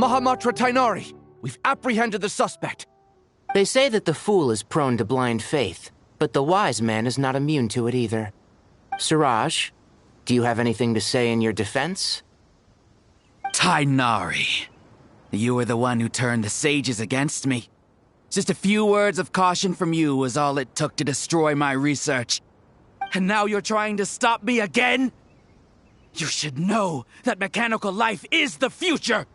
Mahamatra Tainari, we've apprehended the suspect. They say that the fool is prone to blind faith, but the wise man is not immune to it either. Suraj, do you have anything to say in your defense? Tainari, you were the one who turned the sages against me. Just a few words of caution from you was all it took to destroy my research. And now you're trying to stop me again? You should know that mechanical life is the future!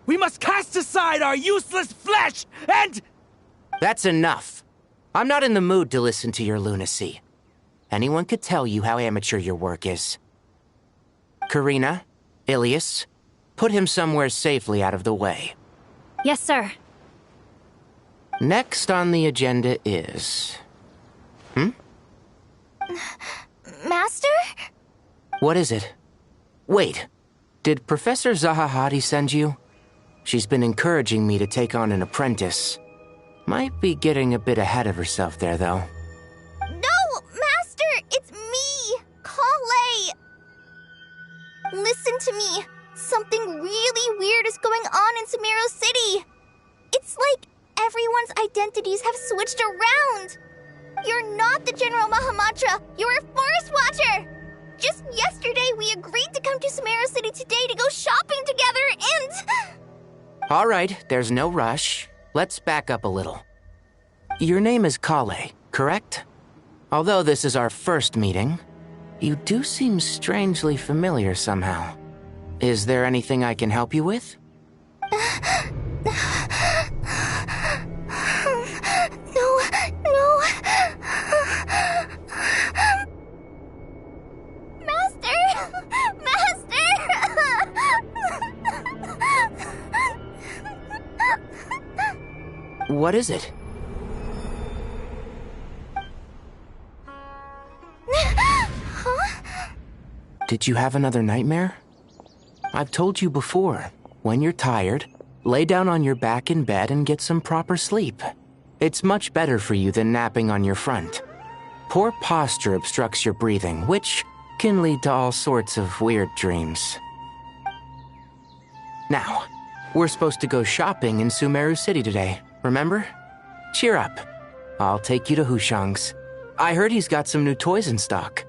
We must cast aside our useless flesh and... That's enough. I'm not in the mood to listen to your lunacy. Anyone could tell you how amateur your work is. Karina, Ilias, put him somewhere safely out of the way. Yes, sir. Next on the agenda is... Master? What is it? Wait, did Professor Zahahati send you? She's been encouraging me to take on an apprentice. Might be getting a bit ahead of herself there, though. No, Master! It's me! Kale! Listen to me. Something really weird is going on in Sumeru City. It's like everyone's identities have switched around. You're not the General Mahamatra. You're a Forest Watcher. Just yesterday, we agreed to come to Sumeru City today to go shopping together and... All right, there's no rush. Let's back up a little. Your name is Kale, correct? Although this is our first meeting, you do seem strangely familiar somehow. Is there anything I can help you with? No. Master! What is it? Huh? Did you have another nightmare? I've told you before, when you're tired, lay down on your back in bed and get some proper sleep. It's much better for you than napping on your front. Poor posture obstructs your breathing, which can lead to all sorts of weird dreams. Now, we're supposed to go shopping in Sumeru City today, remember? Cheer up. I'll take you to Hushang's. I heard he's got some new toys in stock.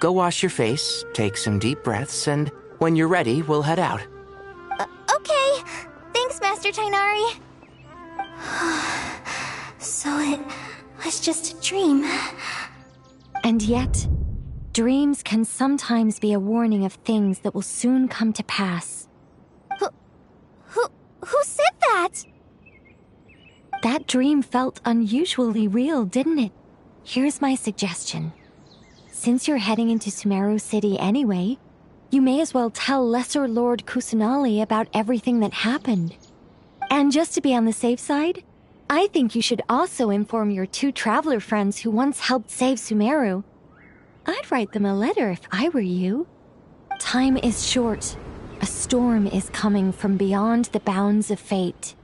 Go wash your face, take some deep breaths, and when you're ready, we'll head out. Okay. Thanks, Master Tainari. So it was just a dream. And yet, dreams can sometimes be a warning of things that will soon come to pass. Who said that? That dream felt unusually real, didn't it? Here's my suggestion. Since you're heading into Sumeru City anyway, you may as well tell Lesser Lord Kusanali about everything that happened. And just to be on the safe side, I think you should also inform your 2 traveler friends who once helped save Sumeru. I'd write them a letter if I were you. Time is short. A storm is coming from beyond the bounds of fate.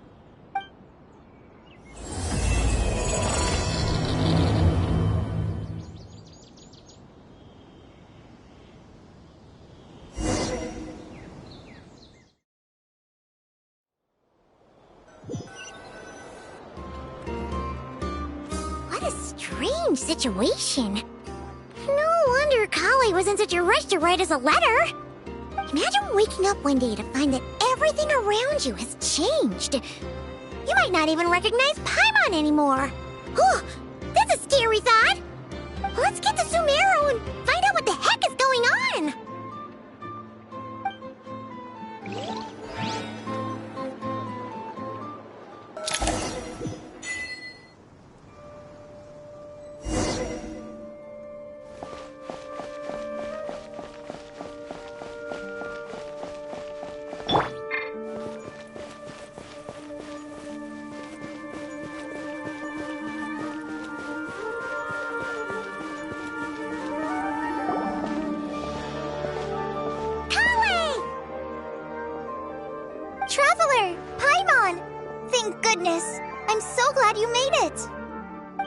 What a strange situation. No wonder Kale was in such a rush to write us a letter. Imagine waking up one day to find that everything around you has changed. You might not even recognize Paimon anymore. Whew, that's a scary thought. Let's get to Sumeru and find out what the heck is going on. Traveler! Paimon! Thank goodness! I'm so glad you made it!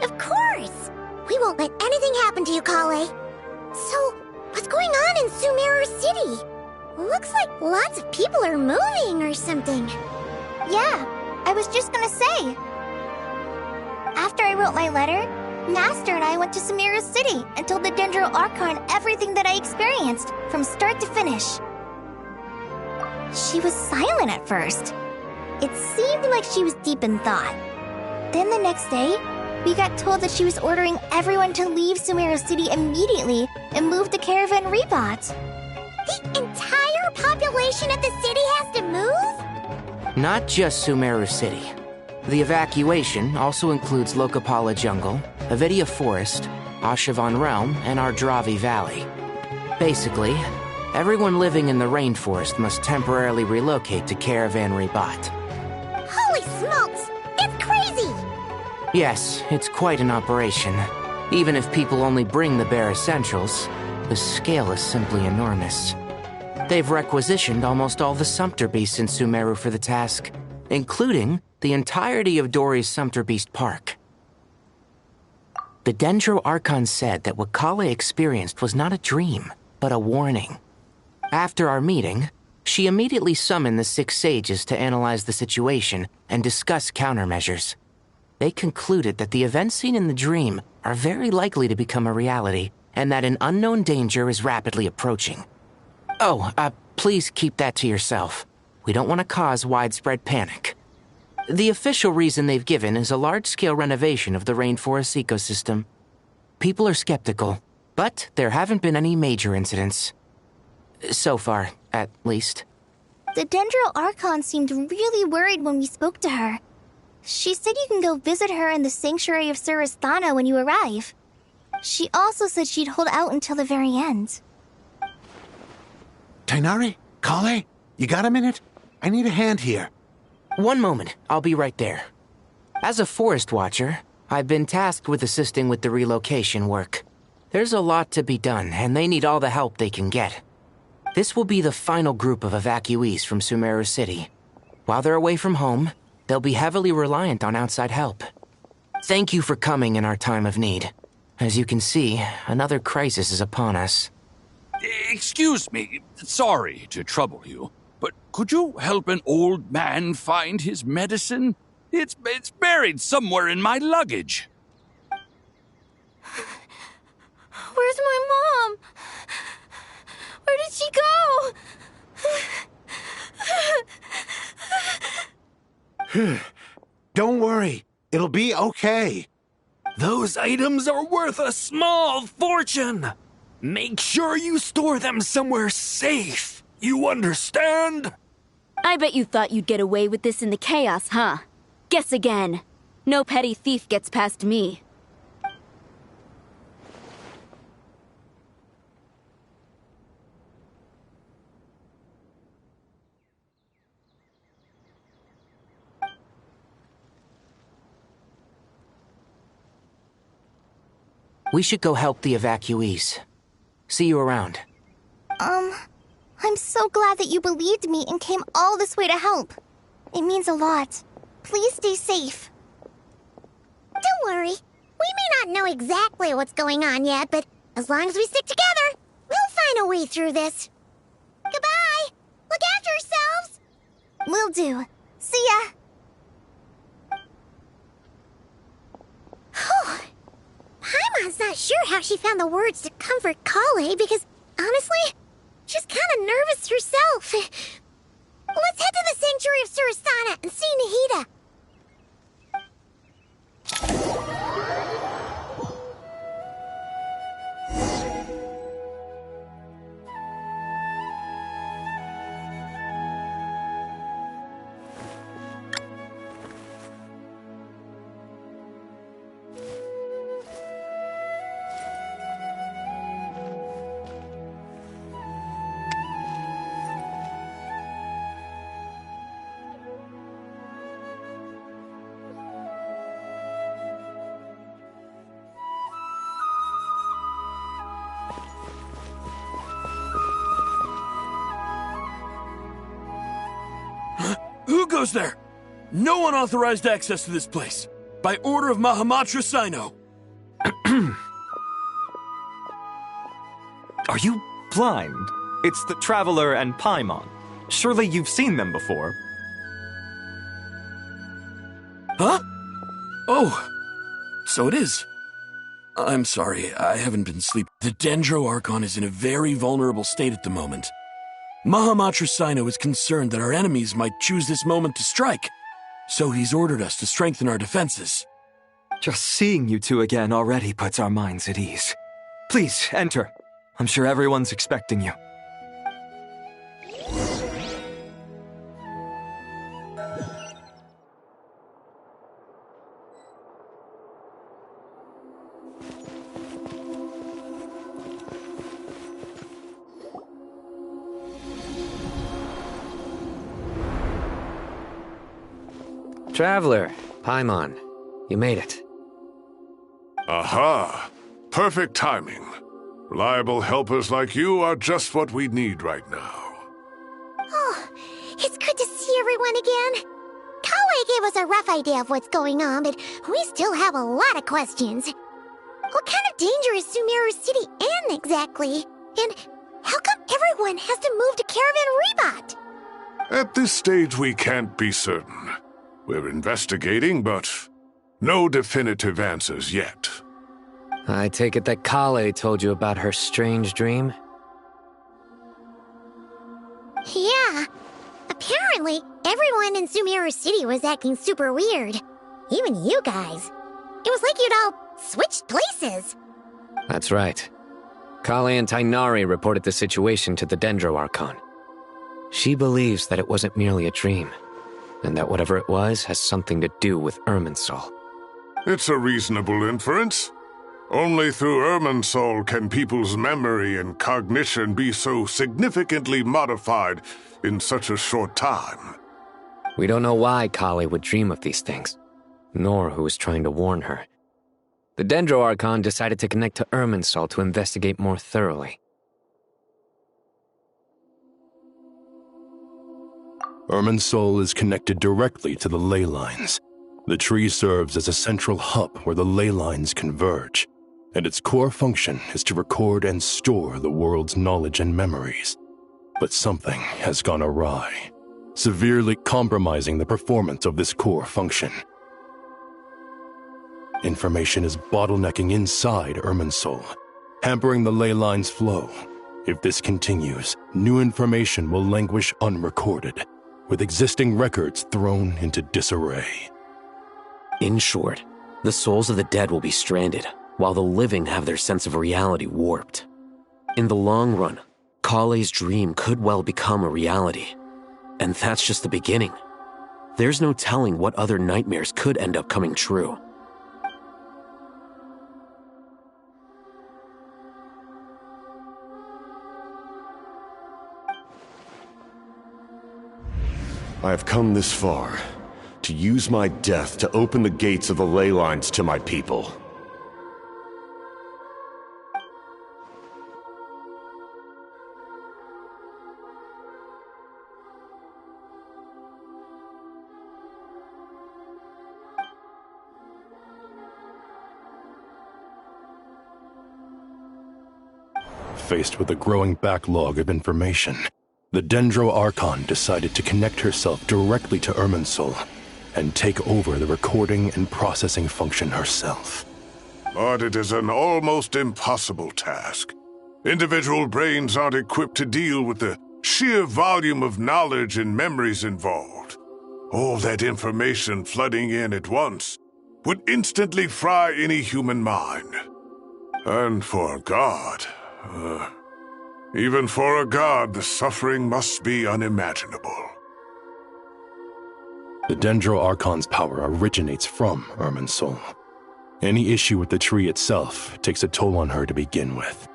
Of course! We won't let anything happen to you, Kale. So, what's going on in Sumeru City? Looks like lots of people are moving or something. Yeah, I was just gonna say. After I wrote my letter, Master and I went to Sumeru City and told the Dendro Archon everything that I experienced, from start to finish. She was silent at first. It seemed like she was deep in thought. Then the next day, we got told that she was ordering everyone to leave Sumeru City immediately and move to Caravan Rebot. The entire population of the city has to move? Not just Sumeru City. The evacuation also includes Lokapala Jungle, Avidia Forest, Ashavan Realm, and Ardravi Valley. Basically, everyone living in the rainforest must temporarily relocate to Caravan Rebot. Holy smokes! It's crazy! Yes, it's quite an operation. Even if people only bring the bare essentials, the scale is simply enormous. They've requisitioned almost all the Sumpter Beasts in Sumeru for the task, including the entirety of Dori's Sumpter Beast Park. The Dendro Archon said that what Kale experienced was not a dream, but a warning. After our meeting, she immediately summoned the 6 sages to analyze the situation and discuss countermeasures. They concluded that the events seen in the dream are very likely to become a reality, and that an unknown danger is rapidly approaching. Oh, please keep that to yourself. We don't want to cause widespread panic. The official reason they've given is a large-scale renovation of the rainforest ecosystem. People are skeptical, but there haven't been any major incidents. So far, at least. The Dendro Archon seemed really worried when we spoke to her. She said you can go visit her in the Sanctuary of Surasthana when you arrive. She also said she'd hold out until the very end. Tighnari? Kale? You got a minute? I need a hand here. One moment, I'll be right there. As a forest watcher, I've been tasked with assisting with the relocation work. There's a lot to be done, and they need all the help they can get. This will be the final group of evacuees from Sumeru City. While they're away from home, they'll be heavily reliant on outside help. Thank you for coming in our time of need. As you can see, another crisis is upon us. Excuse me, sorry to trouble you, but could you help an old man find his medicine? It's buried somewhere in my luggage. Where's my mom? Where did she go? Don't worry, it'll be okay. Those items are worth a small fortune. Make sure you store them somewhere safe. You understand? I bet you thought you'd get away with this in the chaos, huh? Guess again. No petty thief gets past me. We should go help the evacuees. See you around. I'm so glad that you believed me and came all this way to help. It means a lot. Please stay safe. Don't worry. We may not know exactly what's going on yet, but as long as we stick together, we'll find a way through this. Goodbye! Look after yourselves! Will do. See ya! Whew. Paimon's not sure how she found the words to comfort Kale because, honestly, she's kind of nervous herself. Let's head to the Sanctuary of Surasthana and see Nahida. Who goes there? No unauthorized access to this place. By order of Mahamatra Sino. Are you blind? It's the Traveler and Paimon. Surely you've seen them before. Huh? Oh, so it is. I'm sorry, I haven't been sleeping. The Dendro Archon is in a very vulnerable state at the moment. Mahamatra Sino is concerned that our enemies might choose this moment to strike, so he's ordered us to strengthen our defenses. Just seeing you two again already puts our minds at ease. Please, enter. I'm sure everyone's expecting you. Traveler, Paimon, you made it. Aha! Perfect timing. Reliable helpers like you are just what we need right now. Oh, it's good to see everyone again. Kale gave us a rough idea of what's going on, but we still have a lot of questions. What kind of danger is Sumeru City in exactly? And how come everyone has to move to Caravan Rebot? At this stage, we can't be certain. We're investigating, but no definitive answers yet. I take it that Kale told you about her strange dream? Yeah. Apparently, everyone in Sumeru City was acting super weird. Even you guys. It was like you'd all switched places. That's right. Kale and Tainari reported the situation to the Dendro Archon. She believes that it wasn't merely a dream, and that whatever it was has something to do with Irminsul. It's a reasonable inference. Only through Irminsul can people's memory and cognition be so significantly modified in such a short time. We don't know why Kale would dream of these things, nor who was trying to warn her. The Dendro Archon decided to connect to Irminsul to investigate more thoroughly. Irminsul is connected directly to the ley lines. The tree serves as a central hub where the ley lines converge, and its core function is to record and store the world's knowledge and memories. But something has gone awry, severely compromising the performance of this core function. Information is bottlenecking inside Irminsul, hampering the ley lines' flow. If this continues, new information will languish unrecorded, with existing records thrown into disarray. In short, the souls of the dead will be stranded, while the living have their sense of reality warped. In the long run, Kale's dream could well become a reality. And that's just the beginning. There's no telling what other nightmares could end up coming true. I have come this far, to use my death to open the gates of the ley lines to my people. Faced with a growing backlog of information, the Dendro Archon decided to connect herself directly to Irminsul and take over the recording and processing function herself. But it is an almost impossible task. Individual brains aren't equipped to deal with the sheer volume of knowledge and memories involved. All that information flooding in at once would instantly fry any human mind. And for a god, even for a god, the suffering must be unimaginable. The Dendro Archon's power originates from Irminsul. Any issue with the tree itself takes a toll on her to begin with.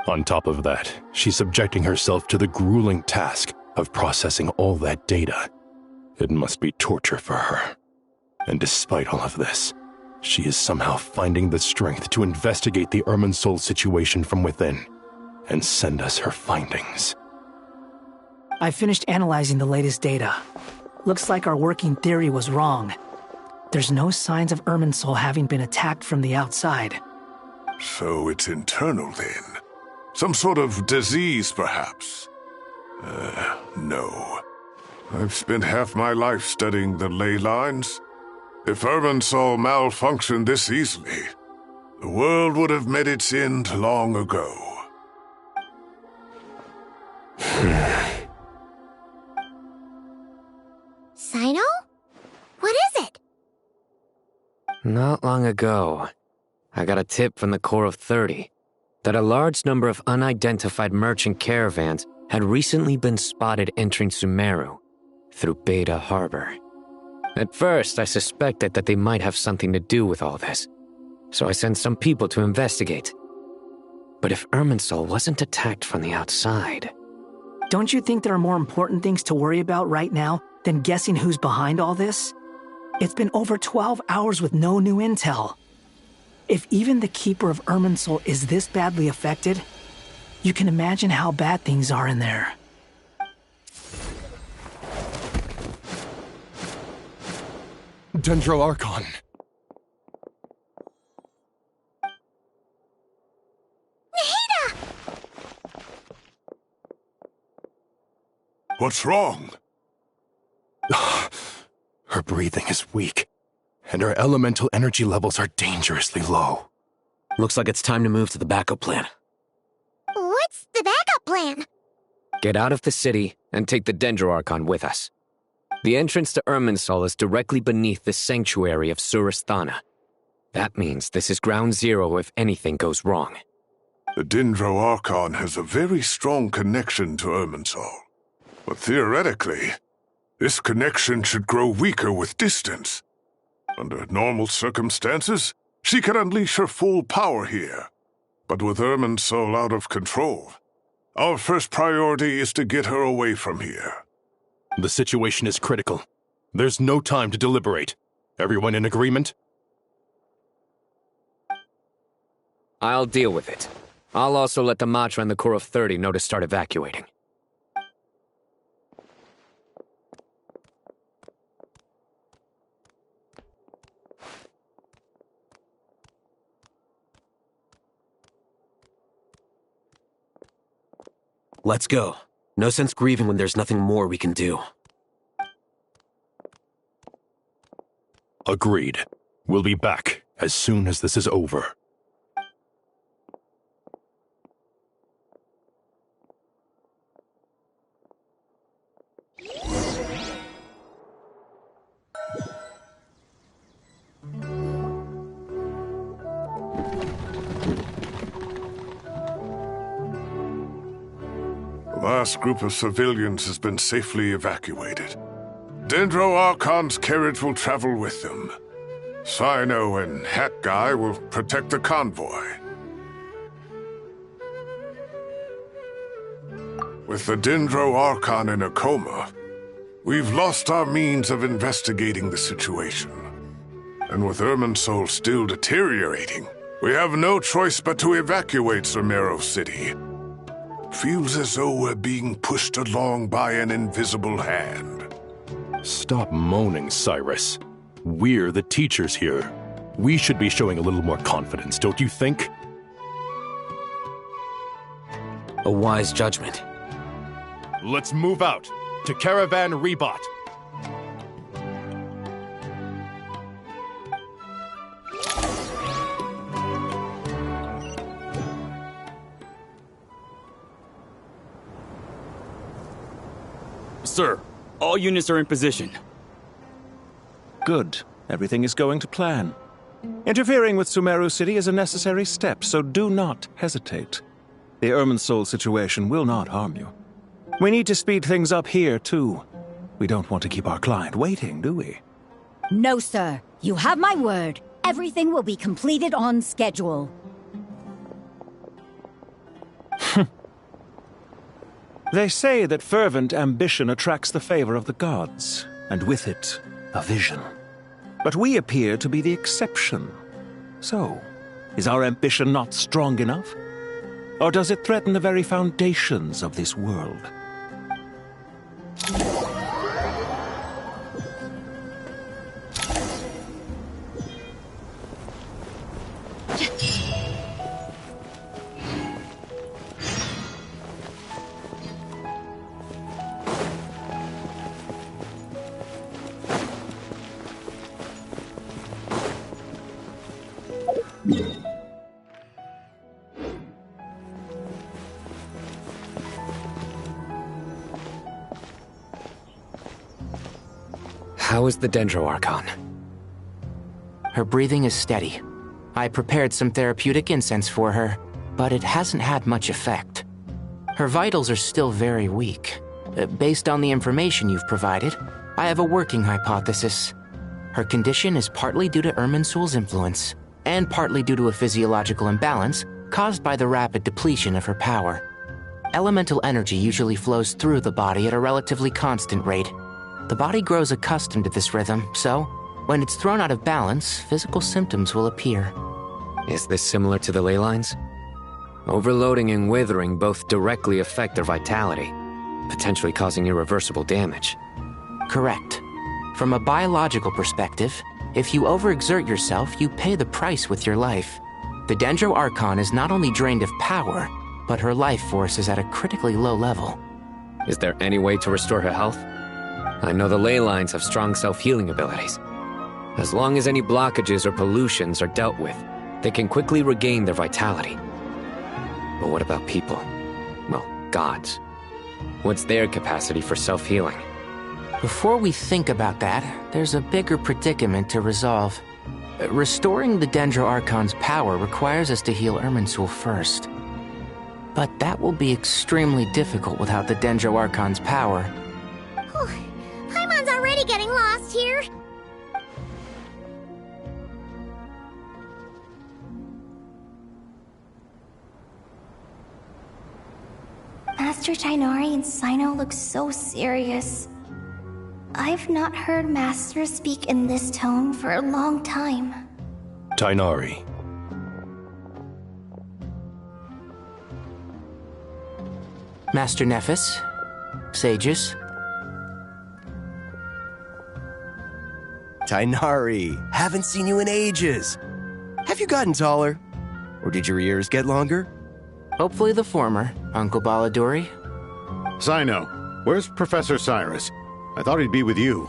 On top of that, she's subjecting herself to the grueling task of processing all that data. It must be torture for her. And despite all of this, she is somehow finding the strength to investigate the Irminsul situation from within and send us her findings. I finished analyzing the latest data. Looks like our working theory was wrong. There's no signs of Irminsul having been attacked from the outside. So it's internal then. Some sort of disease, perhaps? No. I've spent half my life studying the ley lines. If Irminsul malfunctioned this easily, the world would have met its end long ago. Sino? What is it? Not long ago, I got a tip from the Corps of 30 that a large number of unidentified merchant caravans had recently been spotted entering Sumeru through Beta Harbor. At first, I suspected that they might have something to do with all this, so I sent some people to investigate. But if Irminsul wasn't attacked from the outside... Don't you think there are more important things to worry about right now than guessing who's behind all this? It's been over 12 hours with no new intel. If even the Keeper of Irminsul is this badly affected, you can imagine how bad things are in there. Dendro Archon. Nahida! What's wrong? Her breathing is weak, and her elemental energy levels are dangerously low. Looks like it's time to move to the backup plan. What's the backup plan? Get out of the city and take the Dendro Archon with us. The entrance to Irminsul is directly beneath the sanctuary of Surasthana. That means this is ground zero if anything goes wrong. The Dendro Archon has a very strong connection to Irminsul. But theoretically, this connection should grow weaker with distance. Under normal circumstances, she could unleash her full power here. But with Irminsul out of control, our first priority is to get her away from here. The situation is critical. There's no time to deliberate. Everyone in agreement? I'll deal with it. I'll also let the Matra and the Corps of 30 know to start evacuating. Let's go. No sense grieving when there's nothing more we can do. Agreed. We'll be back as soon as this is over. The last group of civilians has been safely evacuated. Dendro Archon's carriage will travel with them. Sino and Hat Guy will protect the convoy. With the Dendro Archon in a coma, we've lost our means of investigating the situation. And with Irminsul still deteriorating, we have no choice but to evacuate Sumeru City. Feels as though we're being pushed along by an invisible hand. Stop moaning, Cyrus. We're the teachers here. We should be showing a little more confidence, don't you think? A wise judgment. Let's move out to Caravan Rebot. Sir, all units are in position. Good. Everything is going to plan. Interfering with Sumeru City is a necessary step, so do not hesitate. The Irminsul situation will not harm you. We need to speed things up here, too. We don't want to keep our client waiting, do we? No, sir. You have my word. Everything will be completed on schedule. They say that fervent ambition attracts the favor of the gods, and with it, a vision. But we appear to be the exception. So, is our ambition not strong enough? Or does it threaten the very foundations of this world? How is the Dendro Archon? Her breathing is steady. I prepared some therapeutic incense for her, but it hasn't had much effect. Her vitals are still very weak. Based on the information you've provided, I have a working hypothesis. Her condition is partly due to Irminsul's influence, and partly due to a physiological imbalance caused by the rapid depletion of her power. Elemental energy usually flows through the body at a relatively constant rate. The body grows accustomed to this rhythm, so when it's thrown out of balance, physical symptoms will appear. Is this similar to the ley lines? Overloading and withering both directly affect their vitality, potentially causing irreversible damage. Correct. From a biological perspective, if you overexert yourself, you pay the price with your life. The Dendro Archon is not only drained of power, but her life force is at a critically low level. Is there any way to restore her health? I know the ley lines have strong self-healing abilities. As long as any blockages or pollutions are dealt with, they can quickly regain their vitality. But what about people? Well, gods. What's their capacity for self-healing? Before we think about that, there's a bigger predicament to resolve. Restoring the Dendro Archon's power requires us to heal Irminsul first. But that will be extremely difficult without the Dendro Archon's power. Paimon's already getting lost here. Master Tighnari and Sino look so serious. I've not heard Master speak in this tone for a long time. Tighnari. Master Nephis, sages. Tighnari, haven't seen you in ages. Have you gotten taller? Or did your ears get longer? Hopefully the former, Uncle Baladuri. Sino, where's Professor Cyrus? I thought he'd be with you.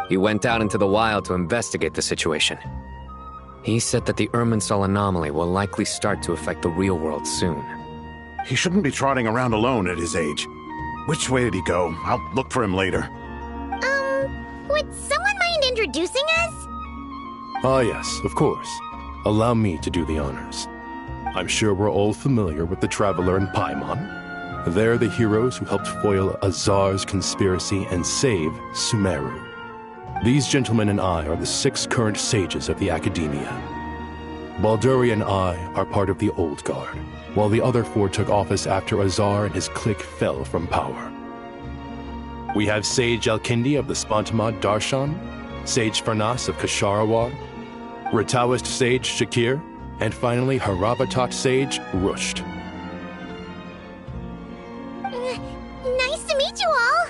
He went out into the wild to investigate the situation. He said that the Irminsul anomaly will likely start to affect the real world soon. He shouldn't be trotting around alone at his age. Which way did he go? I'll look for him later. Would someone mind introducing us? Ah yes, of course. Allow me to do the honors. I'm sure we're all familiar with the Traveler and Paimon. They're the heroes who helped foil Azar's conspiracy and save Sumeru. These gentlemen and I are the 6 current sages of the Academia. Balduri and I are part of the Old Guard, while the other 4 took office after Azar and his clique fell from power. We have Sage Alkindi of the Spantamad Darshan, Sage Farnas of Kasharawar, Rataoist Sage Shakir, and finally Harabatot Sage Rusht. Nice to meet you all!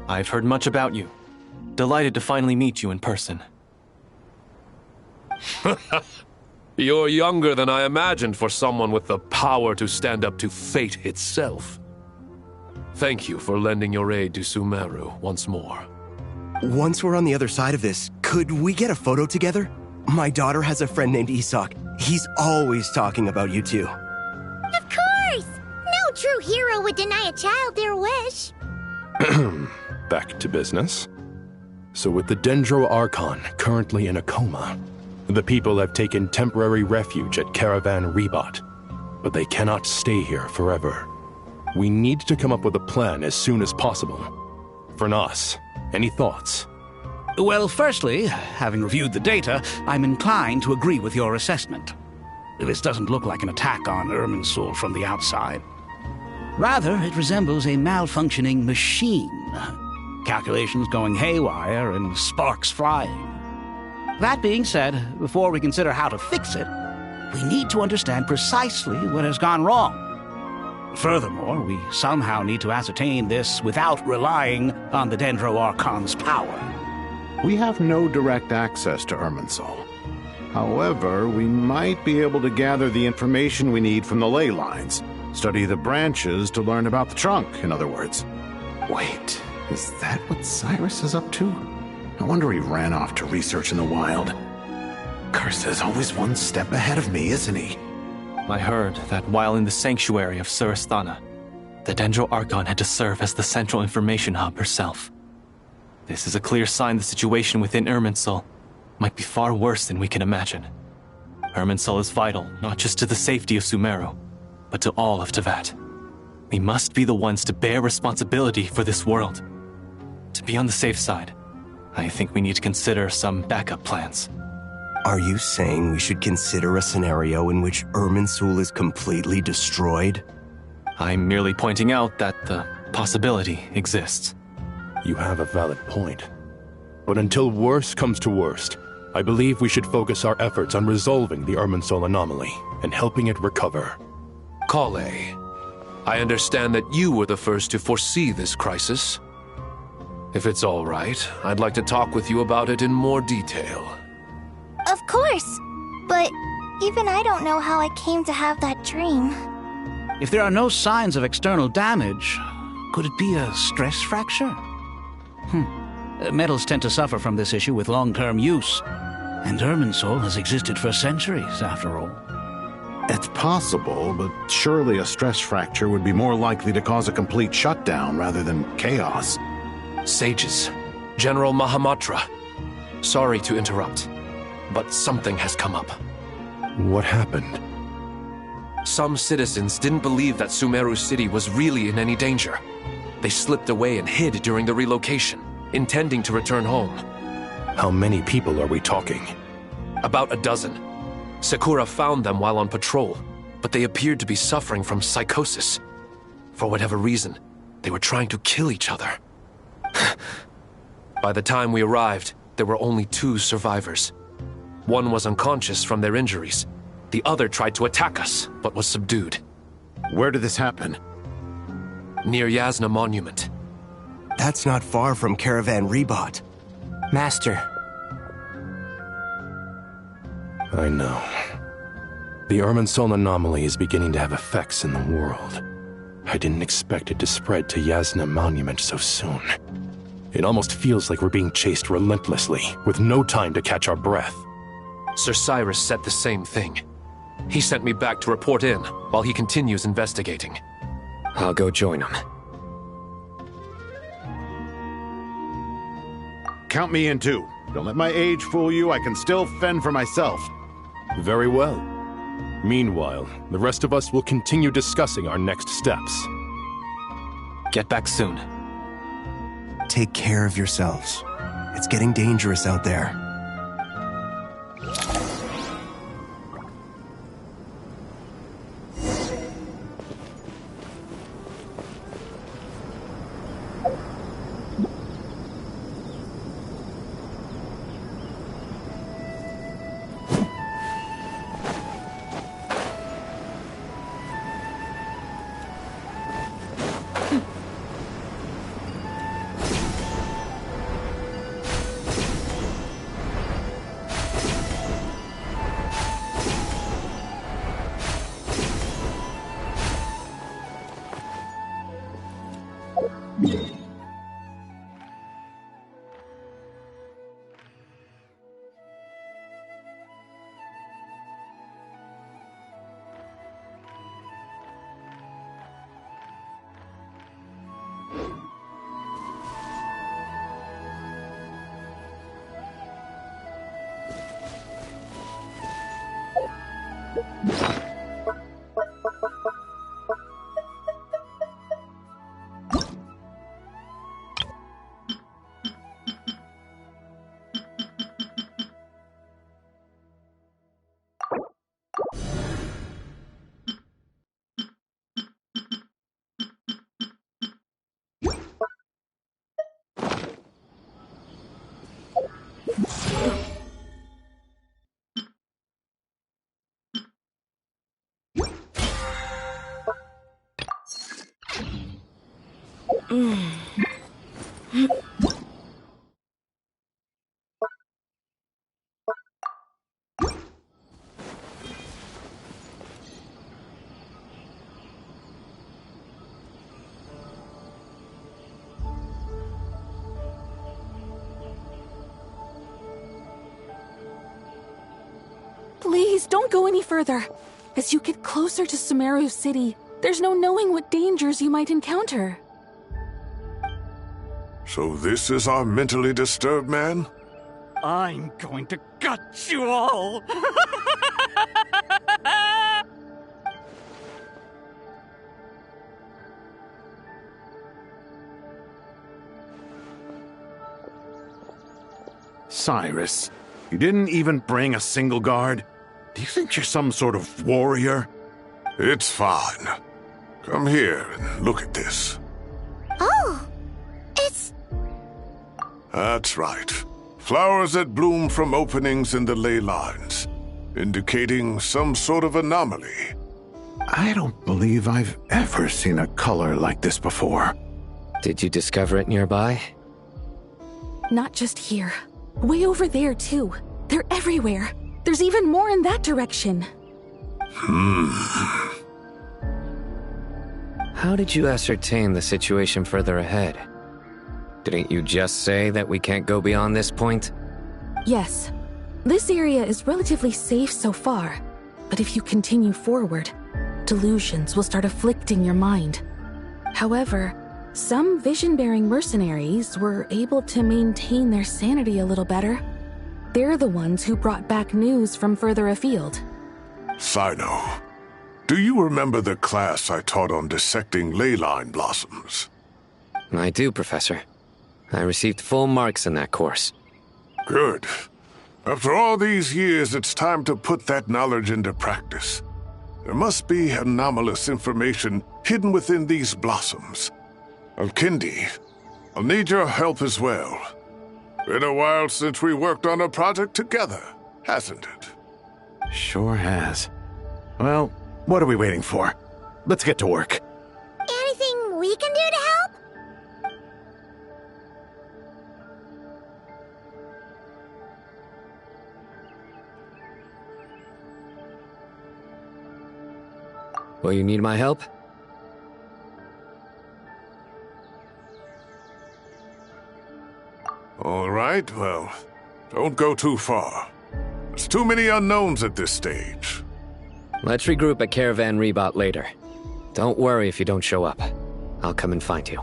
I've heard much about you. Delighted to finally meet you in person. You're younger than I imagined for someone with the power to stand up to fate itself. Thank you for lending your aid to Sumeru once more. Once we're on the other side of this, could we get a photo together? My daughter has a friend named Isak. He's always talking about you two. Of course! No true hero would deny a child their wish. Back to business. So with the Dendro Archon currently in a coma, the people have taken temporary refuge at Caravan Rebot, but they cannot stay here forever. We need to come up with a plan as soon as possible. Farnas, any thoughts? Well, firstly, having reviewed the data, I'm inclined to agree with your assessment. This doesn't look like an attack on Irminsul from the outside. Rather, it resembles a malfunctioning machine. Calculations going haywire and sparks flying. That being said, before we consider how to fix it, we need to understand precisely what has gone wrong. Furthermore, we somehow need to ascertain this without relying on the Dendro Archon's power. We have no direct access to Irminsul. However, we might be able to gather the information we need from the ley lines. Study the branches to learn about the trunk, in other words. Wait, is that what Cyrus is up to? No wonder he ran off to research in the wild. Curse's always one step ahead of me, isn't he? I heard that while in the sanctuary of Surasthana, The Dendro Archon had to serve as the central information hub herself. This is a clear sign the situation within Irminsul might be far worse than we can imagine. Irminsul is vital not just to the safety of Sumeru, but to all of Teyvat. We must be the ones to bear responsibility for this world. To be on the safe side, I think we need to consider some backup plans. Are you saying we should consider a scenario in which Irminsul is completely destroyed? I'm merely pointing out that the possibility exists. You have a valid point. But until worst comes to worst, I believe we should focus our efforts on resolving the Irminsul anomaly and helping it recover. Kale, I understand that you were the first to foresee this crisis. If it's all right, I'd like to talk with you about it in more detail. Of course. But even I don't know how I came to have that dream. If there are no signs of external damage, could it be a stress fracture? Metals tend to suffer from this issue with long-term use. And Irminsul has existed for centuries, after all. It's possible, but surely a stress fracture would be more likely to cause a complete shutdown rather than chaos. Sages, General Mahamatra, sorry to interrupt, but something has come up. What happened? Some citizens didn't believe that Sumeru City was really in any danger. They slipped away and hid during the relocation, intending to return home. How many people are we talking? About a dozen. Sakura found them while on patrol, but they appeared to be suffering from psychosis. For whatever reason, they were trying to kill each other. By the time we arrived, there were only 2 survivors. One was unconscious from their injuries. The other tried to attack us, but was subdued. Where did this happen? Near Yasna Monument. That's not far from Caravan Rebot. Master. I know. The Irminsul anomaly is beginning to have effects in the world. I didn't expect it to spread to Yasna Monument so soon. It almost feels like we're being chased relentlessly, with no time to catch our breath. Sir Cyrus said the same thing. He sent me back to report in, while he continues investigating. I'll go join him. Count me in too. Don't let my age fool you, I can still fend for myself. Very well. Meanwhile, the rest of us will continue discussing our next steps. Get back soon. Take care of yourselves. It's getting dangerous out there. Please, don't go any further. As you get closer to Sumeru City, There's no knowing what dangers you might encounter. So this is our mentally disturbed man? I'm going to gut you all! Cyrus, you didn't even bring a single guard? Do you think you're some sort of warrior? It's fine. Come here and look at this. Oh, it's... That's right. Flowers that bloom from openings in the ley lines, indicating some sort of anomaly. I don't believe I've ever seen a color like this before. Did you discover it nearby? Not just here. Way over there, too. They're everywhere. There's even more in that direction. How did you ascertain the situation further ahead? Didn't you just say that we can't go beyond this point? Yes. This area is relatively safe so far, but if you continue forward, delusions will start afflicting your mind. However, some vision-bearing mercenaries were able to maintain their sanity a little better. They're the ones who brought back news from further afield. Sino, do you remember the class I taught on dissecting ley line blossoms? I do, Professor. I received full marks in that course. Good. After all these years, it's time to put that knowledge into practice. There must be anomalous information hidden within these blossoms. Alkindi, I'll need your help as well. Been a while since we worked on a project together, hasn't it? Sure has. Well, what are we waiting for? Let's get to work. Anything we can do to help? Will you need my help? All right, well, don't go too far. There's too many unknowns at this stage. Let's regroup at Caravan Rebot later. Don't worry if you don't show up. I'll come and find you.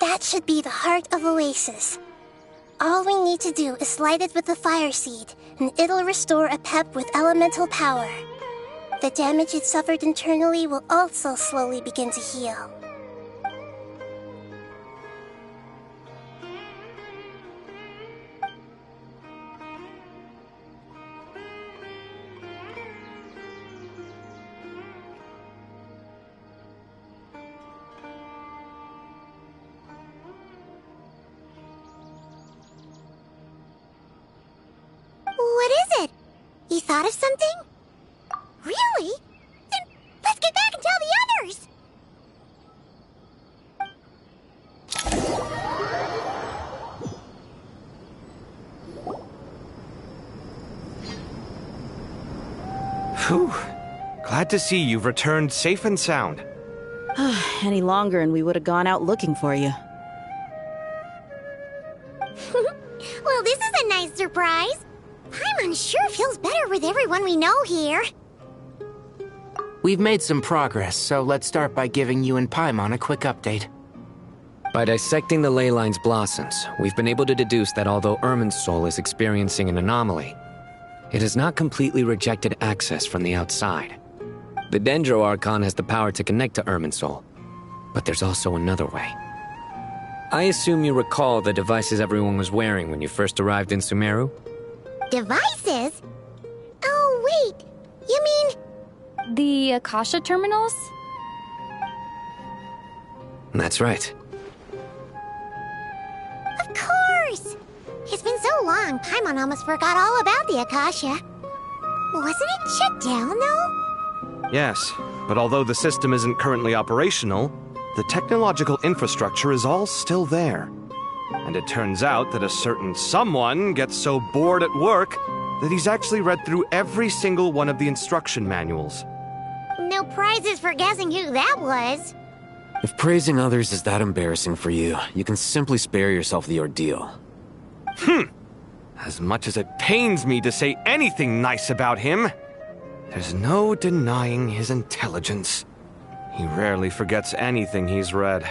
That should be the heart of Oasis. All we need to do is light it with the fire seed, and it'll restore a pep with elemental power. The damage it suffered internally will also slowly begin to heal. What is it? You thought of something? Really? Then let's get back and tell the others! Whew. Glad to see you've returned safe and sound. Any longer and we would have gone out looking for you. Well, this is a nice surprise. Paimon sure feels better with everyone we know here. We've made some progress, so let's start by giving you and Paimon a quick update. By dissecting the ley line's blossoms, we've been able to deduce that although Irminsul is experiencing an anomaly, it has not completely rejected access from the outside. The Dendro Archon has the power to connect to Irminsul, but there's also another way. I assume you recall the devices everyone was wearing when you first arrived in Sumeru? Devices? Oh, wait. You mean The Akasha terminals? That's right. Of course! It's been so long, Paimon almost forgot all about the Akasha. Wasn't it shut down, though? Yes, but although the system isn't currently operational, the technological infrastructure is all still there. And it turns out that a certain someone gets so bored at work that he's actually read through every single one of the instruction manuals. No prizes for guessing who that was. If praising others is that embarrassing for you, you can simply spare yourself the ordeal. As much as it pains me to say anything nice about him, there's no denying his intelligence. He rarely forgets anything he's read.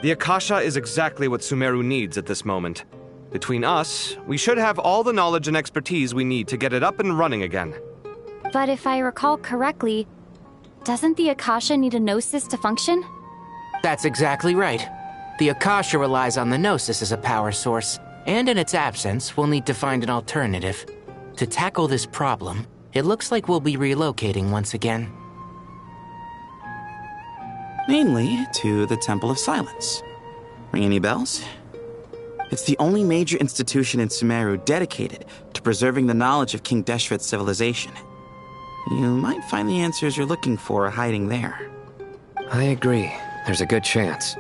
The Akasha is exactly what Sumeru needs at this moment. Between us, we should have all the knowledge and expertise we need to get it up and running again. But if I recall correctly, doesn't the Akasha need a Gnosis to function? That's exactly right. The Akasha relies on the Gnosis as a power source, and in its absence, we'll need to find an alternative. To tackle this problem, it looks like we'll be relocating once again. Mainly to the Temple of Silence. Ring any bells? It's the only major institution in Sumeru dedicated to preserving the knowledge of King Deshret's civilization. You might find the answers you're looking for hiding there. I agree. There's a good chance.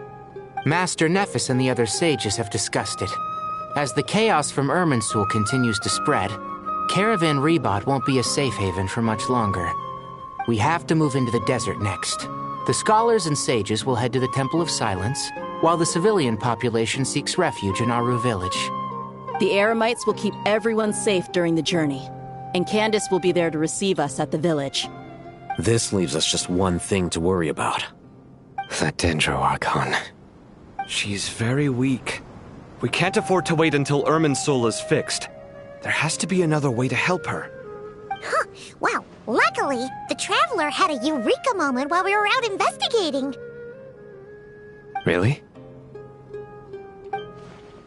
Master Nephis and the other sages have discussed it. As the chaos from Irminsul continues to spread, Caravan Rebot won't be a safe haven for much longer. We have to move into the desert next. The scholars and sages will head to the Temple of Silence, while the civilian population seeks refuge in Aru village. The Eremites will keep everyone safe during the journey, and Candace will be there to receive us at the village. This leaves us just one thing to worry about. That Dendro Archon. She's very weak. We can't afford to wait until Irminsul is fixed. There has to be another way to help her. Huh. Wow. Luckily, the Traveler had a eureka moment while we were out investigating. Really?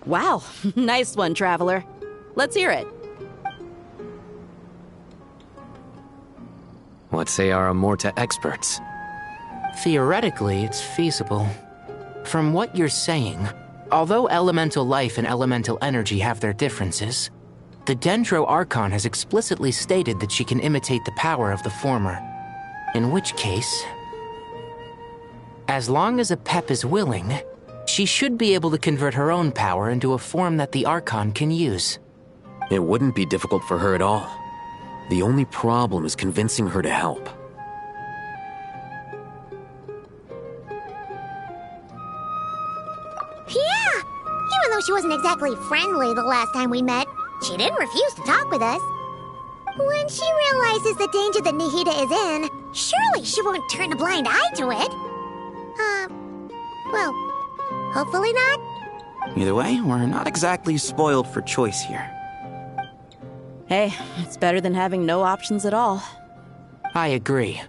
Wow, nice one, Traveler. Let's hear it. What say our Amorta experts? Theoretically, it's feasible. From what you're saying, although elemental life and elemental energy have their differences, the Dendro Archon has explicitly stated that she can imitate the power of the former. In which case, as long as Apep is willing, she should be able to convert her own power into a form that the Archon can use. It wouldn't be difficult for her at all. The only problem is convincing her to help. Yeah! Even though she wasn't exactly friendly the last time we met, she didn't refuse to talk with us. When she realizes the danger that Nihida is in, surely she won't turn a blind eye to it. Well, hopefully not. Either way, we're not exactly spoiled for choice here. Hey, it's better than having no options at all. I agree.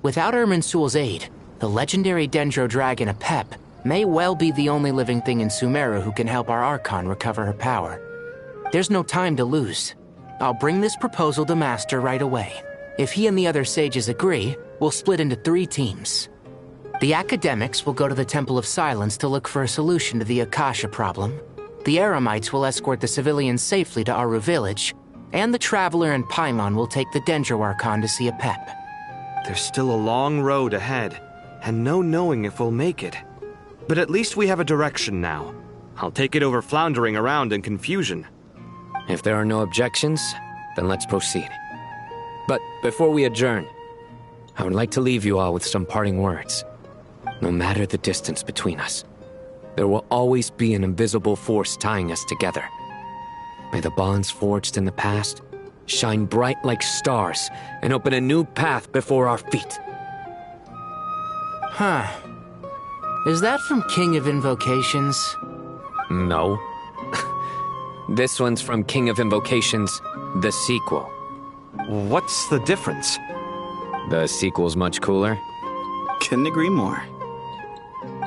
Without Irminsul's aid, the legendary Dendro Dragon Apep may well be the only living thing in Sumeru who can help our Archon recover her power. There's no time to lose. I'll bring this proposal to Master right away. If he and the other sages agree, we'll split into 3 teams. The academics will go to the Temple of Silence to look for a solution to the Akasha problem. The Eremites will escort the civilians safely to Aru village, and the Traveler and Paimon will take the Dendro Archon to see Apep. There's still a long road ahead, and no knowing if we'll make it. But at least we have a direction now. I'll take it over floundering around in confusion. If there are no objections, then let's proceed. But before we adjourn, I would like to leave you all with some parting words. No matter the distance between us, there will always be an invisible force tying us together. May the bonds forged in the past shine bright like stars and open a new path before our feet. Huh. Is that from King of Invocations? No. This one's from King of Invocations, the sequel. What's the difference? The sequel's much cooler. Couldn't agree more.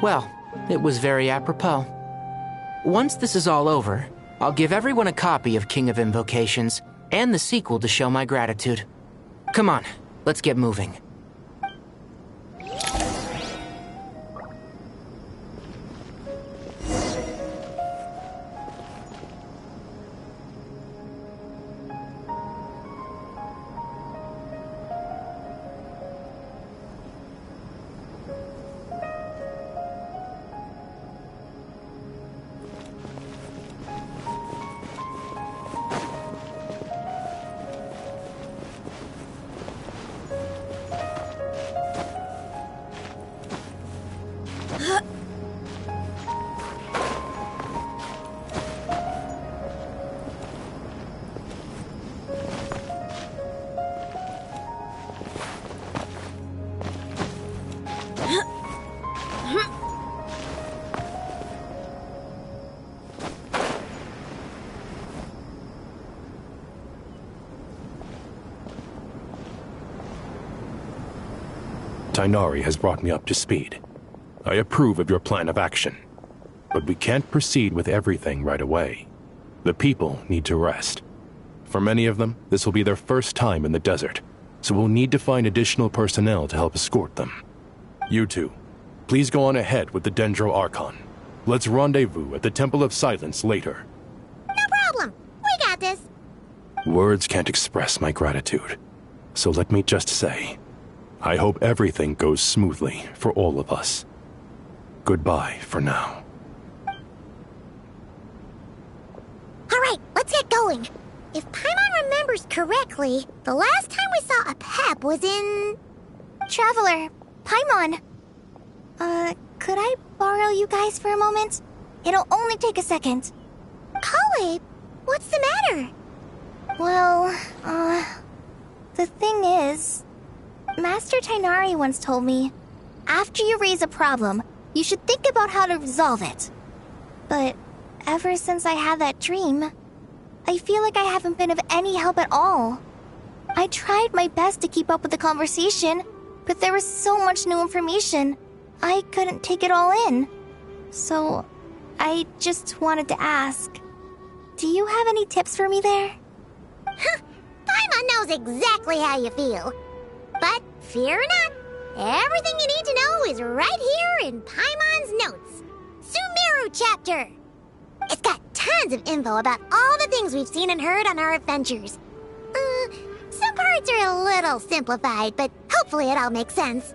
Well, it was very apropos. Once this is all over, I'll give everyone a copy of King of Invocations and the sequel to show my gratitude. Come on, Let's get moving. Tighnari has brought me up to speed. I approve of your plan of action, but we can't proceed with everything right away. The people need to rest. For many of them, this will be their first time in the desert, so we'll need to find additional personnel to help escort them. You two, please go on ahead with the Dendro Archon. Let's rendezvous at the Temple of Silence later. No problem. We got this. Words can't express my gratitude, so let me just say, I hope everything goes smoothly for all of us. Goodbye for now. All right, let's get going. If Paimon remembers correctly, the last time we saw a Pep was in... Traveler, Paimon. Could I borrow you guys for a moment? It'll only take a second. Kale, what's the matter? Well, the thing is, Master Tighnari once told me, after you raise a problem, you should think about how to resolve it. But ever since I had that dream, I feel like I haven't been of any help at all. I tried my best to keep up with the conversation, but there was so much new information, I couldn't take it all in. So, I just wanted to ask, do you have any tips for me there? Paimon knows exactly how you feel. But fear not, everything you need to know is right here in Paimon's notes. Sumeru chapter. It's got tons of info about all the things we've seen and heard on our adventures. Some parts are a little simplified, but hopefully it all makes sense.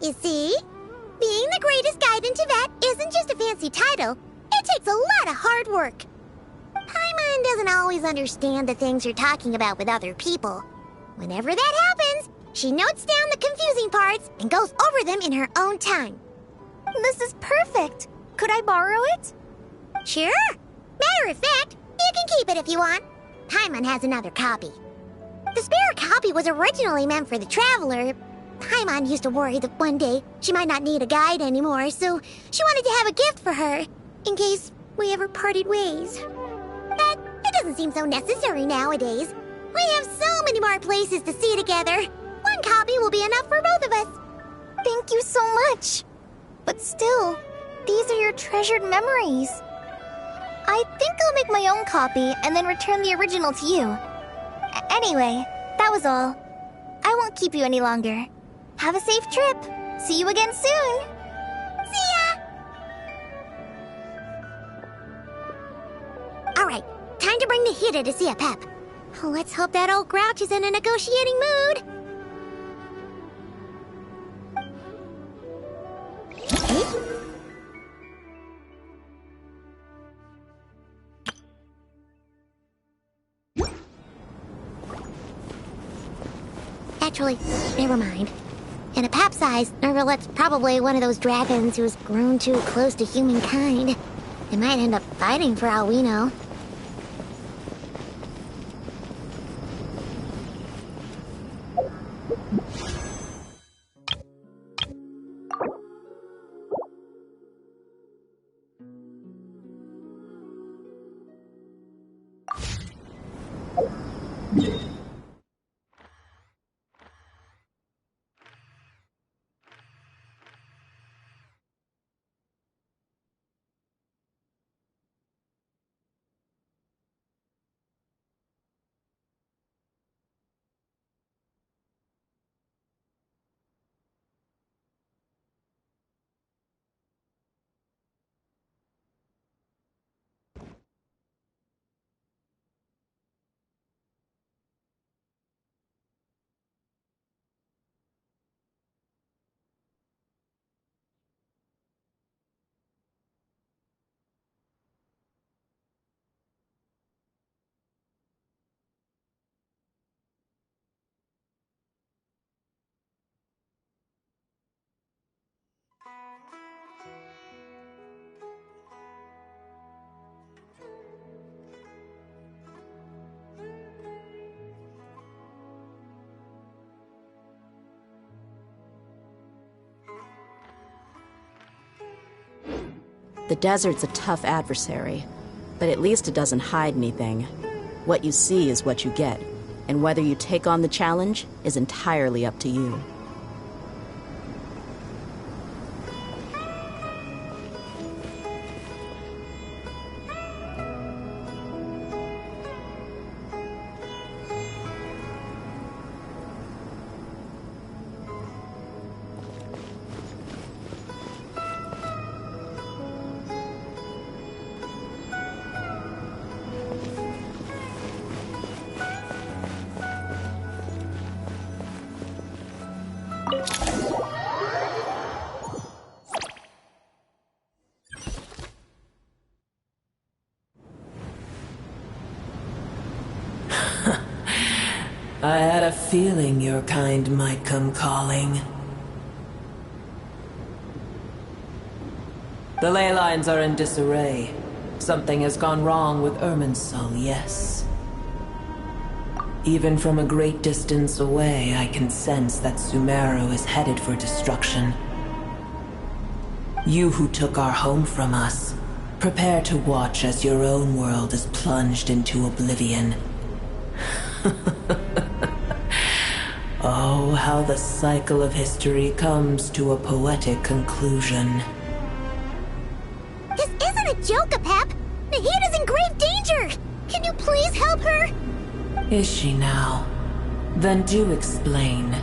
You see? Being the greatest guide in Tibet isn't just a fancy title. It takes a lot of hard work. Paimon doesn't always understand the things you're talking about with other people. Whenever that happens, she notes down the confusing parts and goes over them in her own time. This is perfect. Could I borrow it? Sure. Matter of fact, you can keep it if you want. Paimon has another copy. The spare copy was originally meant for the traveler. Paimon used to worry that one day she might not need a guide anymore, so she wanted to have a gift for her, in case we ever parted ways. But it doesn't seem so necessary nowadays. We have so many more places to see together. One copy will be enough for both of us. Thank you so much. But still, these are your treasured memories. I think I'll make my own copy and then return the original to you. Anyway, that was all. I won't keep you any longer. Have a safe trip. See you again soon. See ya! Alright, time to bring the Hida to see a Pep. Let's hope that old grouch is in a negotiating mood. Actually, never mind. In a Pep size, Nervalet's probably one of those dragons who's grown too close to humankind. They might end up fighting for all we know. The desert's a tough adversary, but at least it doesn't hide anything. What you see is what you get, and whether you take on the challenge is entirely up to you. I had a feeling your kind might come calling. The ley lines are in disarray. Something has gone wrong with Irminsul, yes. Even from a great distance away, I can sense that Sumeru is headed for destruction. You who took our home from us, prepare to watch as your own world is plunged into oblivion. Oh, how the cycle of history comes to a poetic conclusion. This isn't a joke, Apep! Nahida's in grave danger! Can you please help her? Is she now? Then do explain.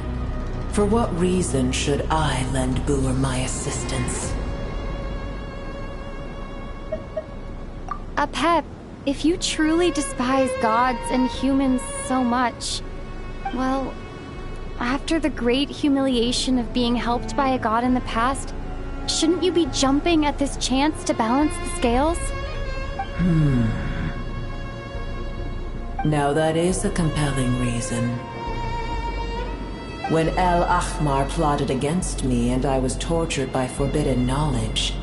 For what reason should I lend Boer my assistance? Apep, if you truly despise gods and humans so much, well, after the great humiliation of being helped by a god in the past, shouldn't you be jumping at this chance to balance the scales? Now that is a compelling reason. When El Ahmar plotted against me and I was tortured by forbidden knowledge,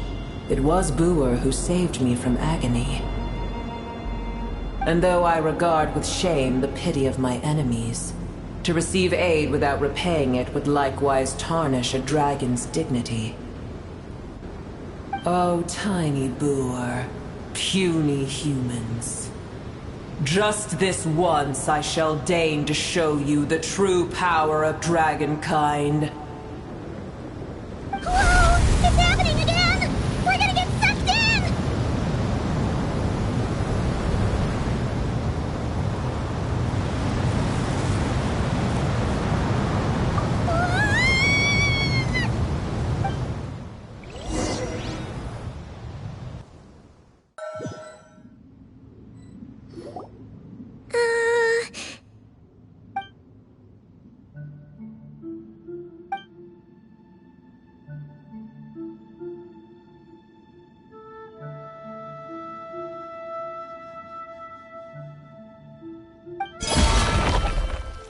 it was Boer who saved me from agony. And though I regard with shame the pity of my enemies, to receive aid without repaying it would likewise tarnish a dragon's dignity. Oh, tiny Boer, puny humans. Just this once I shall deign to show you the true power of dragonkind. Whoa! It's happening again! We're gonna get sucked in!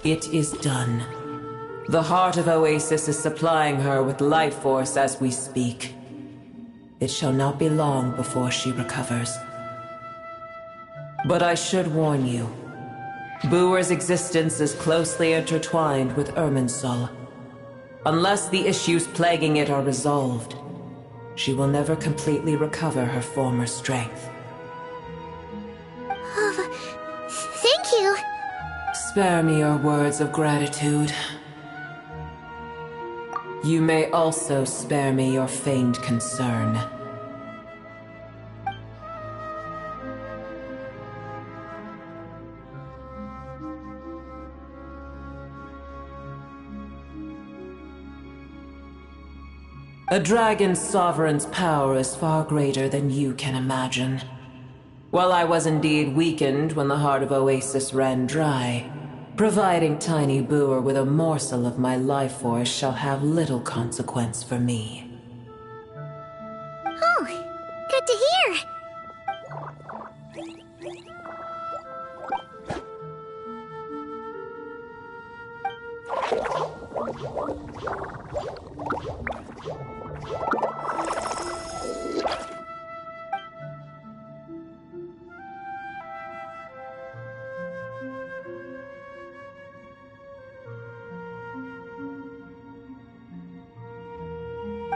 It is done. The heart of Oasis is supplying her with life force as we speak. It shall not be long before she recovers. But I should warn you. Boer's existence is closely intertwined with Irminsul. Unless the issues plaguing it are resolved, she will never completely recover her former strength. Thank you. Spare me your words of gratitude. You may also spare me your feigned concern. A dragon's sovereign's power is far greater than you can imagine. While I was indeed weakened when the heart of Oasis ran dry, providing tiny Boer with a morsel of my life force shall have little consequence for me. Oh, good to hear.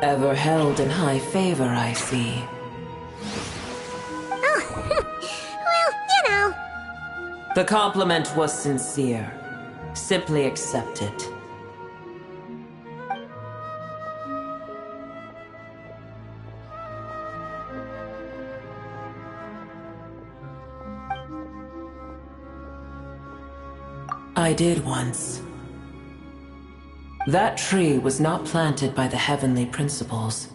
Ever held in high favor, I see. The compliment was sincere. Simply accept it. I did once. That tree was not planted by the heavenly principles.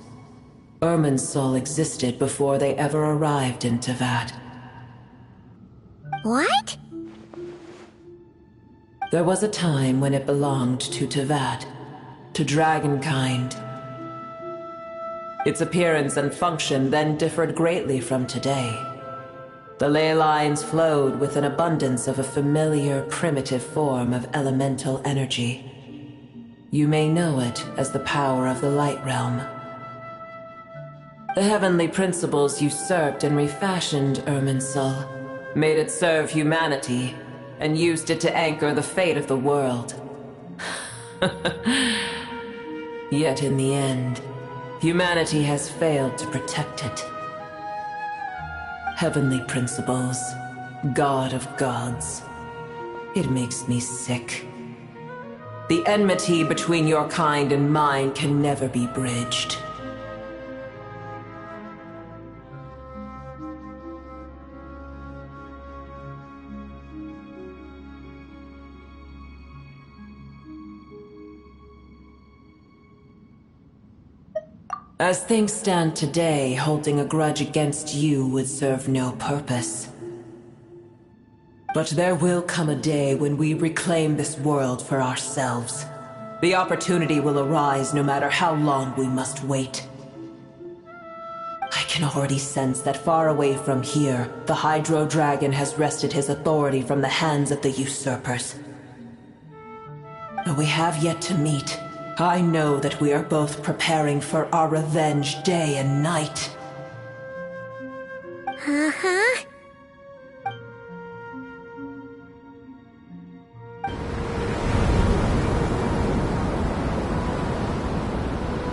Irminsul existed before they ever arrived in Tevat. What? There was a time when it belonged to Tevat, to dragonkind. Its appearance and function then differed greatly from today. The ley lines flowed with an abundance of a familiar, primitive form of elemental energy. You may know it as the power of the Light Realm. The heavenly principles usurped and refashioned Irminsul, made it serve humanity, and used it to anchor the fate of the world. Yet in the end, humanity has failed to protect it. Heavenly principles, God of gods. It makes me sick. The enmity between your kind and mine can never be bridged. As things stand today, holding a grudge against you would serve no purpose. But there will come a day when we reclaim this world for ourselves. The opportunity will arise no matter how long we must wait. I can already sense that far away from here, the Hydro Dragon has wrested his authority from the hands of the usurpers. Though we have yet to meet, I know that we are both preparing for our revenge day and night. Uh-huh.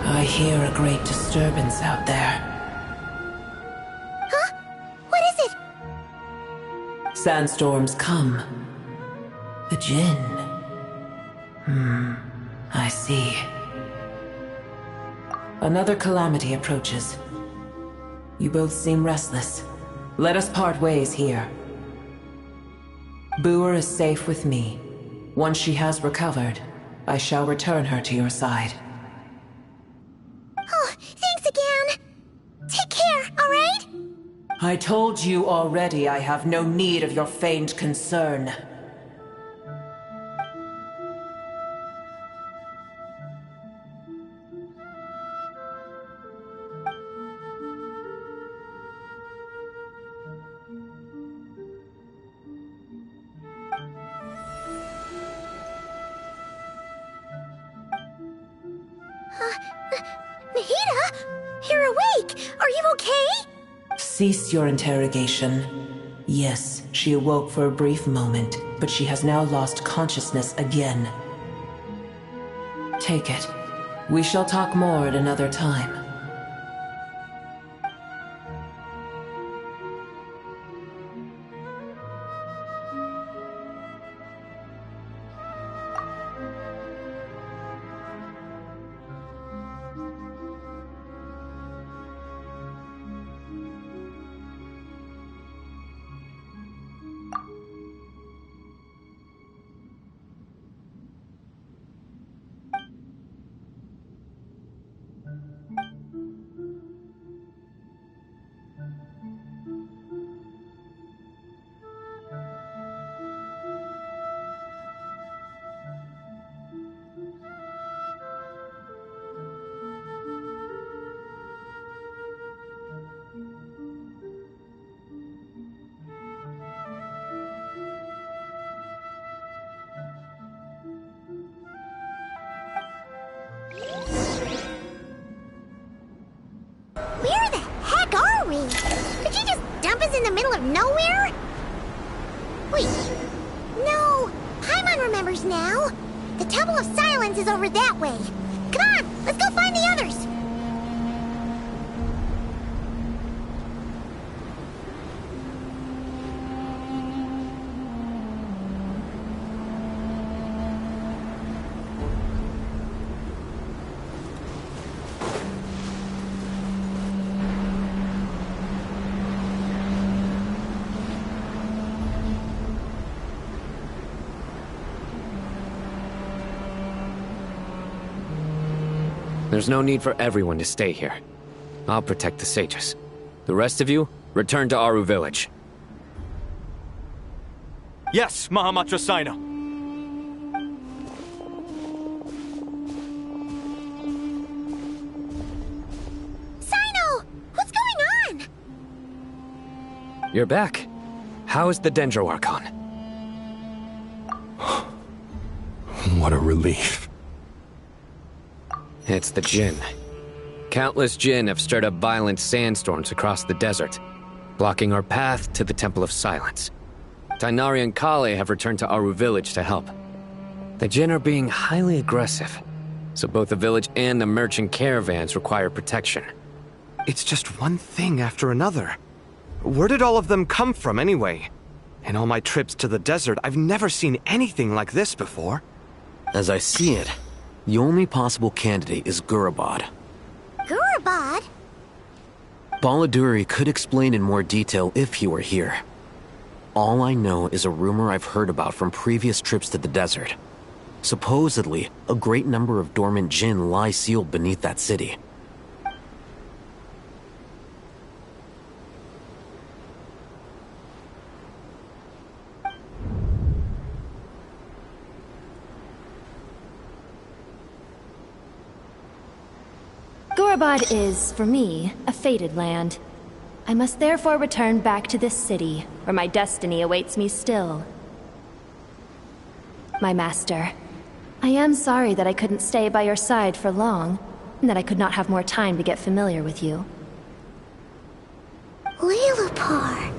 I hear a great disturbance out there. Huh? What is it? Sandstorms come. The Jinn. I see. Another calamity approaches. You both seem restless. Let us part ways here. Booer is safe with me. Once she has recovered, I shall return her to your side. Oh, thanks again. Take care, alright? I told you already I have no need of your feigned concern. Nahida? You're awake! Are you okay? Cease your interrogation. Yes, she awoke for a brief moment, but she has now lost consciousness again. Take it. We shall talk more at another time. Where the heck are we? Did you just dump us in the middle of nowhere? Wait. No. Paimon remembers now. The Temple of Silence is over that way. Come on, let's go find the others. There's no need for everyone to stay here. I'll protect the sages. The rest of you, return to Aru village. Yes, Mahamatra Sino. Sino! What's going on? You're back. How is the Dendro Archon? What a relief. It's the Jinn. Countless Jinn have stirred up violent sandstorms across the desert, blocking our path to the Temple of Silence. Tighnari and Kale have returned to Aru village to help. The Jinn are being highly aggressive, so both the village and the merchant caravans require protection. It's just one thing after another. Where did all of them come from anyway? In all my trips to the desert, I've never seen anything like this before. As I see it, the only possible candidate is Gurabad. Gurabad? Baladuri could explain in more detail if he were here. All I know is a rumor I've heard about from previous trips to the desert. Supposedly, a great number of dormant Jinn lie sealed beneath that city. Gurabad is, for me, a fated land. I must therefore return back to this city, where my destiny awaits me still. My master, I am sorry that I couldn't stay by your side for long, and that I could not have more time to get familiar with you. Lilipar.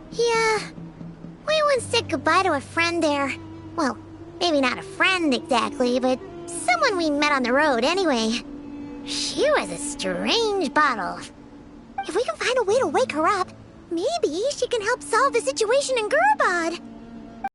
Yeah, we once said goodbye to a friend there. Well, maybe not a friend exactly, but someone we met on the road anyway. She was a strange bottle. If we can find a way to wake her up, maybe she can help solve the situation in Gurabad.